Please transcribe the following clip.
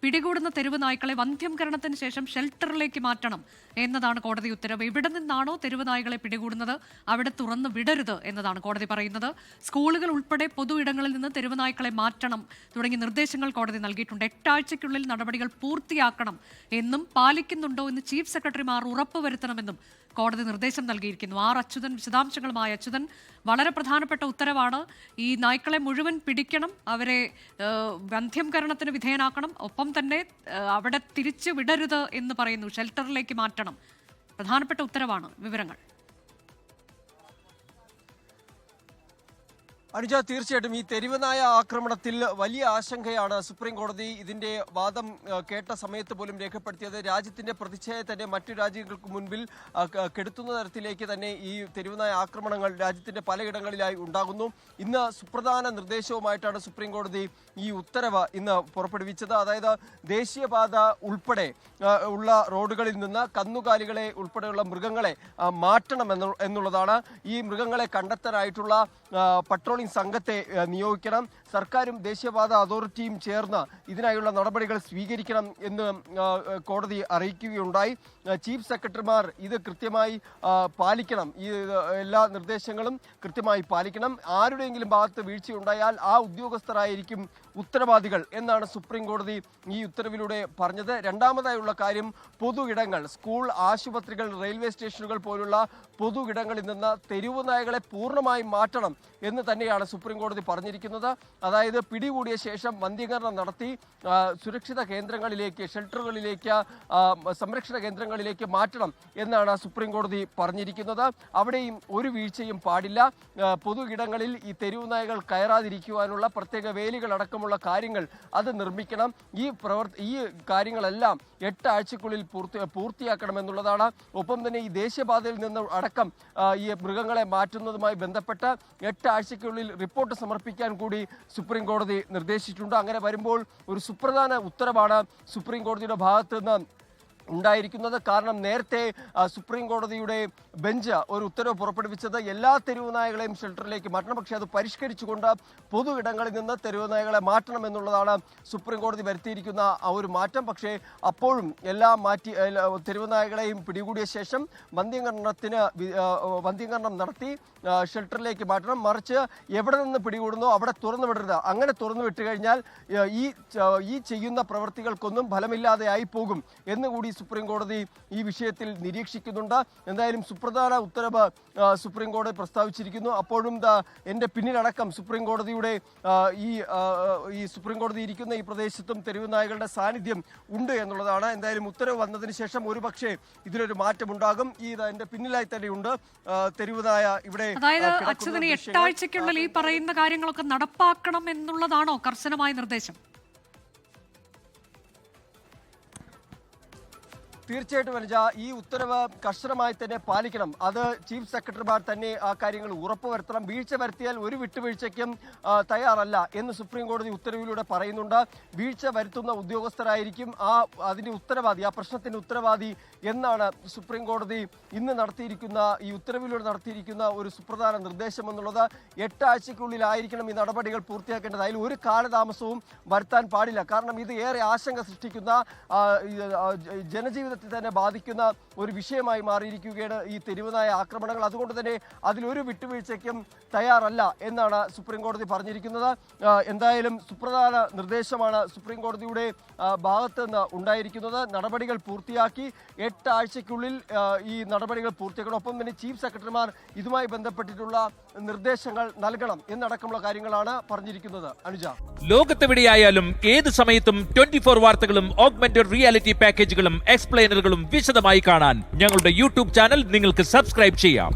പിടികൂടുന്ന തെരുവ് നായ്ക്കളെ വന്ധ്യംകരണത്തിന് ശേഷം ഷെൽട്ടറിലേക്ക് മാറ്റണം എന്നതാണ് കോടതി ഉത്തരവ്. ഇവിടെ നിന്നാണോ തെരുവ് നായ്ക്കളെ പിടികൂടുന്നത് അവിടെ തുറന്നു വിടരുത് എന്നതാണ് കോടതി പറയുന്നത്. സ്കൂളുകൾ ഉൾപ്പെടെ പൊതു ഇടങ്ങളിൽ നിന്ന് തെരുവ് നായ്ക്കളെ മാറ്റണം തുടങ്ങിയ നിർദ്ദേശങ്ങൾ കോടതി നൽകിയിട്ടുണ്ട്. 8 ആഴ്ചയ്ക്കുള്ളിൽ നടപടികൾ പൂർത്തിയാക്കണം എന്നും പാലിക്കുന്നുണ്ടോ എന്ന് ചീഫ് സെക്രട്ടറിമാർ ഉറപ്പുവരുത്തണമെന്നും കോടതി നിർദ്ദേശം നൽകിയിരിക്കുന്നു. അച്യുതൻ വിശദാംശങ്ങളുമായി. അച്യുതൻ, വളരെ പ്രധാനപ്പെട്ട ഉത്തരവാണ്. ഈ നായ്ക്കളെ മുഴുവൻ പിടിക്കണം, അവരെ വന്ധ്യംകരണത്തിന് വിധേയനാക്കണം, ഒപ്പം തന്നെ അവിടെ തിരിച്ചു വിടരുത് എന്ന് പറയുന്നു, ഷെൽട്ടറിലേക്ക് മാറ്റണം. പ്രധാനപ്പെട്ട ഉത്തരവാണ്. വിവരങ്ങൾ. അനുജ, തീർച്ചയായിട്ടും ഈ തെരുവുനായ ആക്രമണത്തിൽ വലിയ ആശങ്കയാണ് സുപ്രീം കോടതി ഇതിന്റെ വാദം കേട്ട സമയത്ത് പോലും രേഖപ്പെടുത്തിയത്. രാജ്യത്തിന്റെ പ്രതിച്ഛായ തന്നെ മറ്റു രാജ്യങ്ങൾക്ക് മുൻപിൽ കെടുത്തുന്ന തരത്തിലേക്ക് തന്നെ ഈ തെരുവുനായ ആക്രമണങ്ങൾ രാജ്യത്തിന്റെ പലയിടങ്ങളിലായി ഉണ്ടാകുന്നു. ഇന്ന് സുപ്രധാന നിർദ്ദേശവുമായിട്ടാണ് സുപ്രീം കോടതി ഈ ഉത്തരവ് ഇന്ന് പുറപ്പെടുവിച്ചത്. അതായത് ദേശീയപാത ഉൾപ്പെടെ ഉള്ള റോഡുകളിൽ നിന്ന് കന്നുകാലികളെ ഉൾപ്പെടെയുള്ള മൃഗങ്ങളെ മാറ്റണം എന്നുള്ളതാണ്. ഈ മൃഗങ്ങളെ കണ്ടെത്താനായിട്ടുള്ള പട്രോളിംഗ് സംഘത്തെ നിയോഗിക്കണം. സർക്കാരും ദേശീയപാത അതോറിറ്റിയും ചേർന്ന് ഇതിനായുള്ള നടപടികൾ സ്വീകരിക്കണം എന്ന് കോടതി അറിയിക്കുകയുണ്ടായി. ചീഫ് സെക്രട്ടറിമാർ ഇത് കൃത്യമായി പാലിക്കണം. ഈ എല്ലാ നിർദ്ദേശങ്ങളും കൃത്യമായി പാലിക്കണം. ആരുടെയെങ്കിലും ഭാഗത്ത് വീഴ്ചയുണ്ടായാൽ ആ ഉദ്യോഗസ്ഥരായിരിക്കും ഉത്തരവാദികൾ എന്നാണ് സുപ്രീം കോടതി ഈ ഉത്തരവിലൂടെ പറഞ്ഞത്. രണ്ടാമതായുള്ള കാര്യം, പൊതു ഇടങ്ങൾ, സ്കൂൾ, ആശുപത്രികൾ, റെയിൽവേ സ്റ്റേഷനുകൾ പോലുള്ള പൊതു ഇടങ്ങളിൽ നിന്ന് തെരുവു നായകളെ പൂർണ്ണമായും മാറ്റണം എന്ന് തന്നെയാണ് സുപ്രീം കോടതി പറഞ്ഞിരിക്കുന്നത്. അതായത് പിടികൂടിയ ശേഷം വന്ധ്യീകരണം നടത്തി സുരക്ഷിത കേന്ദ്രങ്ങളിലേക്ക്, ഷെൽട്ടറുകളിലേക്ക്, സംരക്ഷണ കേന്ദ്രങ്ങളിലേക്ക് മാറ്റണം എന്നാണ് സുപ്രീം കോടതി പറഞ്ഞിരിക്കുന്നത്. അവിടെയും ഒരു വീഴ്ചയും പാടില്ല. പൊതു ഇടങ്ങളിൽ ഈ തെരുവു നായകൾ കയറാതിരിക്കുവാനുള്ള പ്രത്യേക വേലികൾ അടക്കമുള്ള കാര്യങ്ങൾ അത് നിർമ്മിക്കണം. ഈ കാര്യങ്ങളെല്ലാം 8 ആഴ്ചക്കുള്ളിൽ പൂർത്തിയാക്കണമെന്നുള്ളതാണ്. ഒപ്പം തന്നെ ഈ ദേശീയപാതയിൽ നിന്ന് അടക്കം ഈ മൃഗങ്ങളെ മാറ്റുന്നതുമായി ബന്ധപ്പെട്ട് 8 ആഴ്ചയ്ക്കുള്ളിൽ റിപ്പോർട്ട് സമർപ്പിക്കാൻ കൂടി സുപ്രീം കോടതി നിർദ്ദേശിച്ചിട്ടുണ്ട്. അങ്ങനെ വരുമ്പോൾ ഒരു സുപ്രധാന ഉത്തരവാണ് സുപ്രീം കോടതിയുടെ ഭാഗത്ത് നിന്ന് ഉണ്ടായിരിക്കുന്നത്. കാരണം നേരത്തെ സുപ്രീം കോടതിയുടെ ബെഞ്ച് ഒരു ഉത്തരവ് പുറപ്പെടുവിച്ചത് എല്ലാ തെരുവു നായകളെയും ഷെൽട്ടറിലേക്ക് മാറ്റണം. പക്ഷേ അത് പരിഷ്കരിച്ചുകൊണ്ട് പൊതു ഇടങ്ങളിൽ നിന്ന് തെരുവു നായകളെ മാറ്റണം എന്നുള്ളതാണ് സുപ്രീം കോടതി വരുത്തിയിരിക്കുന്ന ആ ഒരു മാറ്റം. പക്ഷേ അപ്പോഴും എല്ലാം മാറ്റി തെരുവു നായകളെയും പിടികൂടിയ ശേഷം വന്ധ്യീകരണം നടത്തി ഷെൽട്ടറിലേക്ക് മാറ്റണം. മറിച്ച് എവിടെ നിന്ന് പിടികൂടുന്നോ അവിടെ തുറന്നു വിടരുത്. അങ്ങനെ തുറന്നു വിട്ടു കഴിഞ്ഞാൽ ഈ ചെയ്യുന്ന പ്രവൃത്തികൾക്കൊന്നും ഫലമില്ലാതെ ആയി പോകും എന്നുകൂടി സുപ്രീം കോടതി ഈ വിഷയത്തിൽ നിരീക്ഷിക്കുന്നുണ്ട്. എന്തായാലും സുപ്രധാന ഉത്തരവ് സുപ്രീം കോടതി പ്രസ്താവിച്ചിരിക്കുന്നു. അപ്പോഴും എൻ്റെ പിന്നിലടക്കം സുപ്രീം കോടതിയുടെ ഈ സുപ്രീം കോടതി ഇരിക്കുന്ന ഈ പ്രദേശത്തും തെരുവു നായകളുടെ സാന്നിധ്യം ഉണ്ട് എന്നുള്ളതാണ്. എന്തായാലും ഉത്തരവ് വന്നതിന് ശേഷം ഒരുപക്ഷെ ഇതിലൊരു മാറ്റമുണ്ടാകും. എൻ്റെ പിന്നിലായി തന്നെയുണ്ട് തെരുവു നായ ഇവിടെ. അതായത് അച്യുതന് 8 ആഴ്ചയ്ക്കുള്ളിൽ ഈ പറയുന്ന കാര്യങ്ങളൊക്കെ നടപ്പാക്കണം എന്നുള്ളതാണോ കർശനമായ നിർദ്ദേശം? തീർച്ചയായിട്ടും അനുജ, ഈ ഉത്തരവ് കർശനമായി തന്നെ പാലിക്കണം. അത് ചീഫ് സെക്രട്ടറിമാർ തന്നെ ആ കാര്യങ്ങൾ ഉറപ്പുവരുത്തണം. വീഴ്ച വരുത്തിയാൽ ഒരു വിട്ടുവീഴ്ചയ്ക്കും തയ്യാറല്ല എന്ന് സുപ്രീം കോടതി ഉത്തരവിലൂടെ പറയുന്നുണ്ട്. വീഴ്ച വരുത്തുന്ന ഉദ്യോഗസ്ഥരായിരിക്കും അതിന്റെ ഉത്തരവാദി, ആ പ്രശ്നത്തിന്റെ ഉത്തരവാദി എന്നാണ് സുപ്രീം കോടതി ഇന്ന് ഈ ഉത്തരവിലൂടെ നടത്തിയിരിക്കുന്ന ഒരു സുപ്രധാന നിർദ്ദേശം എന്നുള്ളത്. 8 ആഴ്ചയ്ക്കുള്ളിലായിരിക്കണം ഈ നടപടികൾ പൂർത്തിയാക്കേണ്ടത്. അതിൽ ഒരു കാലതാമസവും വരുത്താൻ പാടില്ല. കാരണം ഇത് ഏറെ ആശങ്ക സൃഷ്ടിക്കുന്ന, ജനജീവിതത്തെ തന്നെ ബാധിക്കുന്ന ഒരു വിഷയമായി മാറിയിരിക്കുകയാണ് ഈ തെരുവുനായ ആക്രമണങ്ങൾ. അതുകൊണ്ട് തന്നെ അതിലൊരു വിട്ടുവീഴ്ചയ്ക്കും തയ്യാറല്ല എന്നാണ് സുപ്രീം കോടതി പറഞ്ഞിരിക്കുന്നത്. എന്തായാലും സുപ്രധാന നിർദ്ദേശമാണ് സുപ്രീം കോടതിയുടെ ഭാഗത്ത് നിന്ന് ഉണ്ടായിരിക്കുന്നത്. നടപടികൾ പൂർത്തിയാക്കി 8 ആഴ്ചയ്ക്കുള്ളിൽ ഈ നടപടികൾ പൂർത്തിയാക്കണം. ഒപ്പം തന്നെ ചീഫ് സെക്രട്ടറിമാർ ഇതുമായി ബന്ധപ്പെട്ടിട്ടുള്ള നിർദ്ദേശങ്ങൾ നൽകണം എന്നടക്കമുള്ള കാര്യങ്ങളാണ് പറഞ്ഞിരിക്കുന്നത്. അനുജ, ലോകത്തെവിടെയായാലും ഏത് സമയത്തും 24 വാർത്തകളും ഓഗ്മെന്റഡ് റിയാലിറ്റി പാക്കേജുകളും എക്സ്പ്ലെയിനറുകളും വിശദമായി കാണാൻ ഞങ്ങളുടെ യൂട്യൂബ് ചാനൽ നിങ്ങൾക്ക് സബ്സ്ക്രൈബ് ചെയ്യാം.